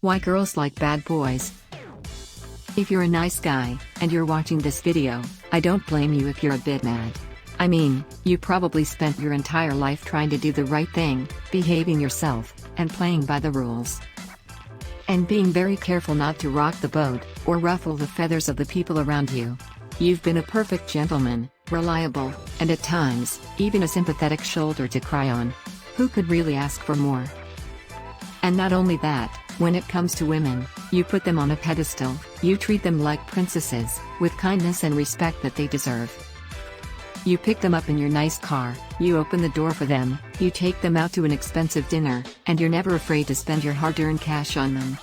Why girls like bad boys? If you're a nice guy, and you're watching this video, I don't blame you if you're a bit mad. I mean, you probably spent your entire life trying to do the right thing, behaving yourself, and playing by the rules. And being very careful not to rock the boat, or ruffle the feathers of the people around you. You've been a perfect gentleman, reliable, and at times, even a sympathetic shoulder to cry on. Who could really ask for more? And not only that, when it comes to women, you put them on a pedestal, you treat them like princesses, with kindness and respect that they deserve. You pick them up in your nice car, you open the door for them, you take them out to an expensive dinner, and you're never afraid to spend your hard-earned cash on them.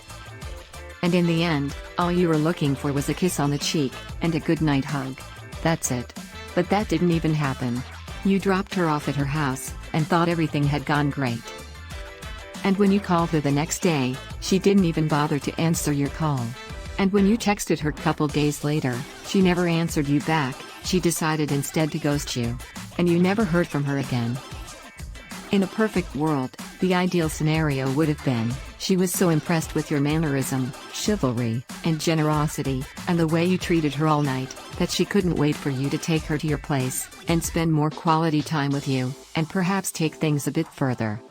And in the end, all you were looking for was a kiss on the cheek, and a goodnight hug. That's it. But that didn't even happen. You dropped her off at her house, and thought everything had gone great. And when you called her the next day, she didn't even bother to answer your call. And when you texted her couple days later, she never answered you back, she decided instead to ghost you. And you never heard from her again. In a perfect world, the ideal scenario would have been, she was so impressed with your mannerism, chivalry, and generosity, and the way you treated her all night, that she couldn't wait for you to take her to your place, and spend more quality time with you, and perhaps take things a bit further.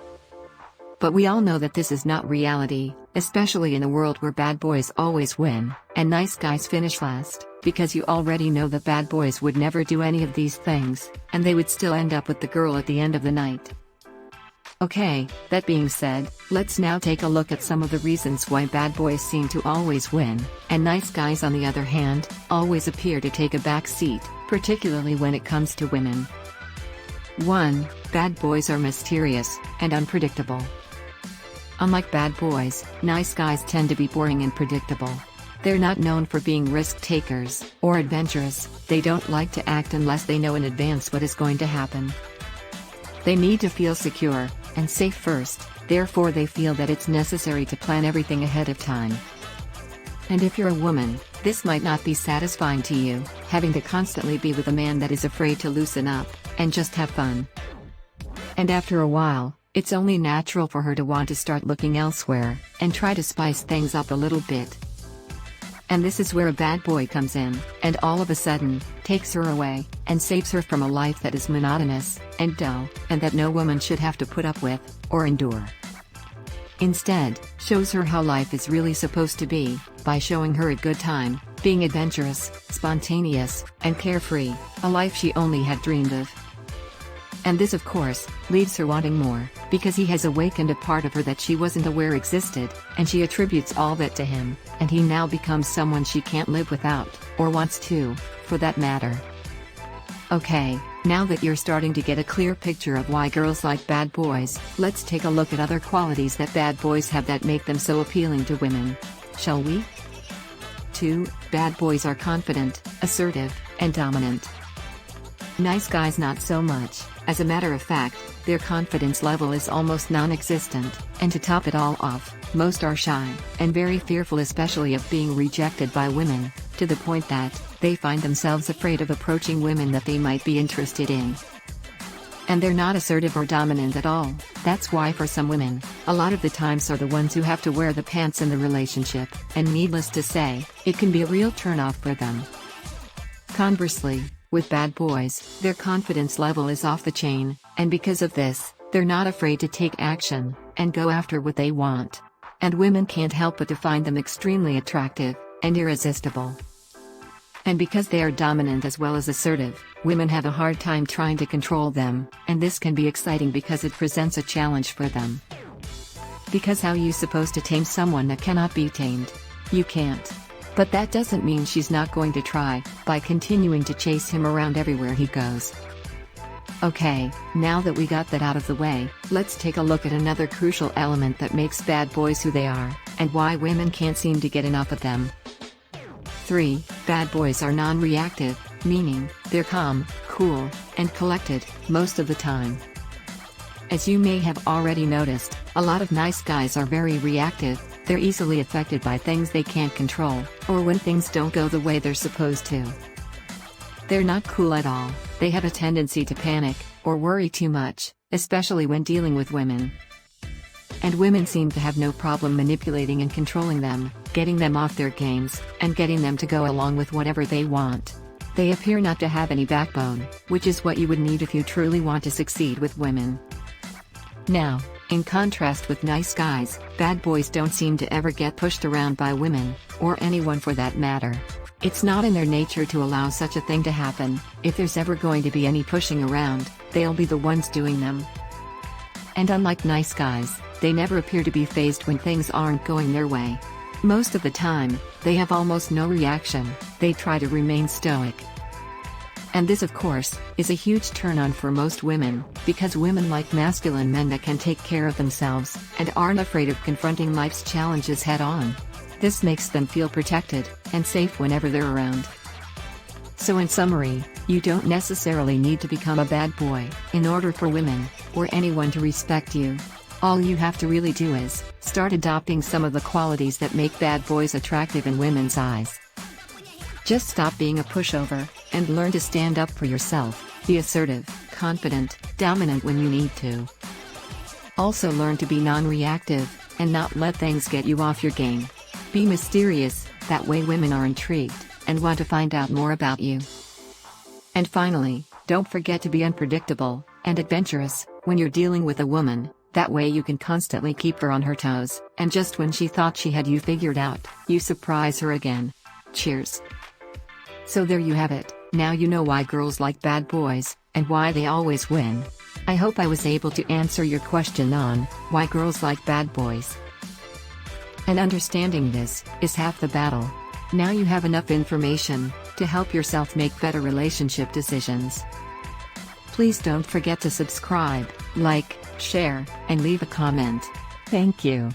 But we all know that this is not reality, especially in a world where bad boys always win, and nice guys finish last, because you already know that bad boys would never do any of these things, and they would still end up with the girl at the end of the night. Okay, that being said, let's now take a look at some of the reasons why bad boys seem to always win, and nice guys on the other hand, always appear to take a back seat, particularly when it comes to women. 1. Bad boys are mysterious and unpredictable. Unlike bad boys, nice guys tend to be boring and predictable. They're not known for being risk-takers or adventurous, they don't like to act unless they know in advance what is going to happen. They need to feel secure and safe first, therefore they feel that it's necessary to plan everything ahead of time. And if you're a woman, this might not be satisfying to you, having to constantly be with a man that is afraid to loosen up and just have fun. And after a while, it's only natural for her to want to start looking elsewhere, and try to spice things up a little bit. And this is where a bad boy comes in, and all of a sudden, takes her away, and saves her from a life that is monotonous, and dull, and that no woman should have to put up with, or endure. Instead, shows her how life is really supposed to be, by showing her a good time, being adventurous, spontaneous, and carefree, a life she only had dreamed of. And this of course, leaves her wanting more, because he has awakened a part of her that she wasn't aware existed, and she attributes all that to him, and he now becomes someone she can't live without, or wants to, for that matter. Okay, now that you're starting to get a clear picture of why girls like bad boys, let's take a look at other qualities that bad boys have that make them so appealing to women. Shall we? 2. Bad boys are confident, assertive, and dominant. Nice guys not so much. As a matter of fact, their confidence level is almost non-existent, and to top it all off, most are shy, and very fearful especially of being rejected by women, to the point that, they find themselves afraid of approaching women that they might be interested in. And they're not assertive or dominant at all, that's why for some women, a lot of the times are the ones who have to wear the pants in the relationship, and needless to say, it can be a real turn-off for them. Conversely, with bad boys, their confidence level is off the chain, and because of this, they're not afraid to take action, and go after what they want. And women can't help but to find them extremely attractive, and irresistible. And because they are dominant as well as assertive, women have a hard time trying to control them, and this can be exciting because it presents a challenge for them. Because how are you supposed to tame someone that cannot be tamed? You can't. But that doesn't mean she's not going to try, by continuing to chase him around everywhere he goes. Okay, now that we got that out of the way, let's take a look at another crucial element that makes bad boys who they are, and why women can't seem to get enough of them. 3. Bad boys are non-reactive, meaning, they're calm, cool, and collected, most of the time. As you may have already noticed, a lot of nice guys are very reactive. They're easily affected by things they can't control, or when things don't go the way they're supposed to. They're not cool at all, they have a tendency to panic, or worry too much, especially when dealing with women. And women seem to have no problem manipulating and controlling them, getting them off their games, and getting them to go along with whatever they want. They appear not to have any backbone, which is what you would need if you truly want to succeed with women. Now, in contrast with nice guys, bad boys don't seem to ever get pushed around by women, or anyone for that matter. It's not in their nature to allow such a thing to happen. If there's ever going to be any pushing around, they'll be the ones doing them. And unlike nice guys, they never appear to be fazed when things aren't going their way. Most of the time, they have almost no reaction. They try to remain stoic. And this, of course, is a huge turn-on for most women, because women like masculine men that can take care of themselves, and aren't afraid of confronting life's challenges head-on. This makes them feel protected, and safe whenever they're around. So in summary, you don't necessarily need to become a bad boy, in order for women, or anyone to respect you. All you have to really do is, start adopting some of the qualities that make bad boys attractive in women's eyes. Just stop being a pushover, and learn to stand up for yourself, be assertive, confident, dominant when you need to. Also learn to be non-reactive, and not let things get you off your game. Be mysterious, that way women are intrigued, and want to find out more about you. And finally, don't forget to be unpredictable, and adventurous, when you're dealing with a woman. That way you can constantly keep her on her toes, and just when she thought she had you figured out, you surprise her again. Cheers. So there you have it, now you know why girls like bad boys, and why they always win. I hope I was able to answer your question on why girls like bad boys. And understanding this is half the battle. Now you have enough information to help yourself make better relationship decisions. Please don't forget to subscribe, like, share, and leave a comment. Thank you.